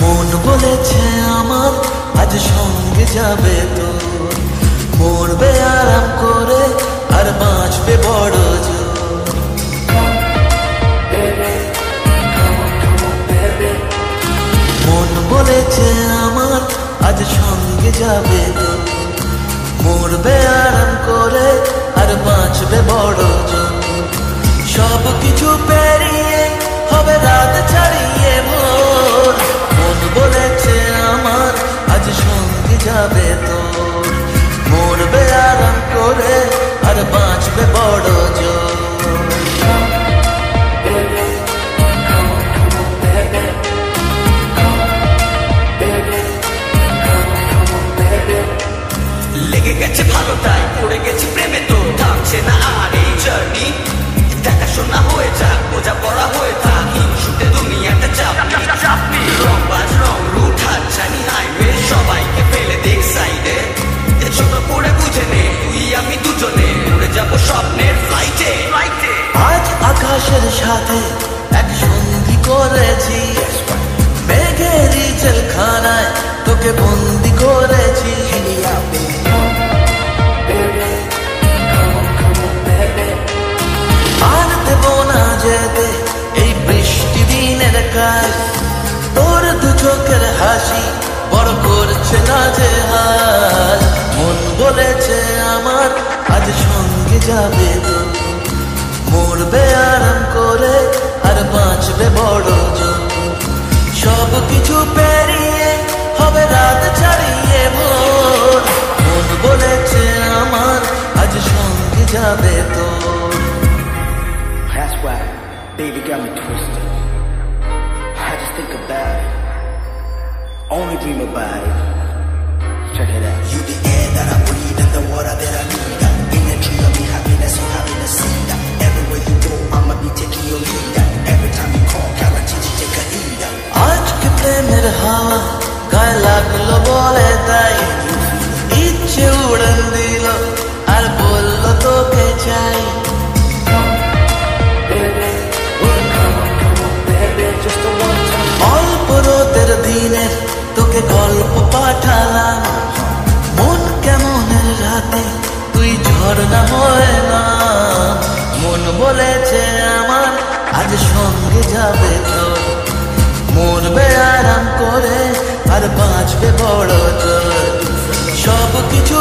মন বলেছে আমার আজ সঙ্গে যাবে তো, মরবে আরাম করে আর বাঁচবে বড় জোর। মন বলেছে আমার আজ সঙ্গে যাবে তো, মরবে আরাম করে আর বাঁচবে বড় জোর। সব কিছু পেরিয়ে হবে রাত ছাড়িয়ে ভোর। মন বলেছে আমার আজ সঙ্গে যাবে তো, মরবে আরাম করে আর বাঁচবে বড় জোর। লেগে গেছে ভালো তাই পড়ে গেছি প্রেমে, তো থামছে না আর এই জার্নি। দেখাশোনা হয়ে যাক, বোঝা পড়া হয়ে থাক, শুতে দুনিয়াটা চাপনি। রং বাজ রং রুট হাত জানি হাইওয়ে, সবাইকে ফেলে দেখ সাইডে। ছোট করে বুঝে নে তুই আমি দুজনে উড়ে যাবো স্বপ্নের ফ্লাইটে। আজ আকাশের সাথে এক সন্ধি করেছি, মেঘেরই জেলখানায় তোকে বন্দি করেছি। আর দেব না যেতে এই বৃষ্টি দিনের কাজ, তোর দু চোখের হাসি বড় করছে না যে হাল। মন বলেছে আমার আজ সঙ্গে যাবে তো, মরবে আরাম করে আর বাঁচবে বড় জোর। সব কিছু পেরিয়ে হবে রাত ছাড়িয়ে ভোর। মন বলেছে আমার আজ সঙ্গে যাবে তো। That's why baby got me twisted. I just think about it, only dream about it. Check it out. You the air that I breathe and the water that I need. In a tree of me happiness, you having a seed. Everywhere you go, I'ma be taking your lead. Every time you call, guaranteed to take a heed. আজকে প্রেমের হাওয়া গায়ে লাগলো বলে তাই, ইচ্ছে উড়ান দিল আর বললো তোকে চাই। অল্প রোদের দিনে তোকে গল্প পাঠালাম, মন কেমনের রাতে তুই ঝর্ণা হয় না। মন বলেছে আমার আজ সঙ্গে যাবে তো, মরবে আরাম করে আর বাঁচবে বড় জোর। সব কিছু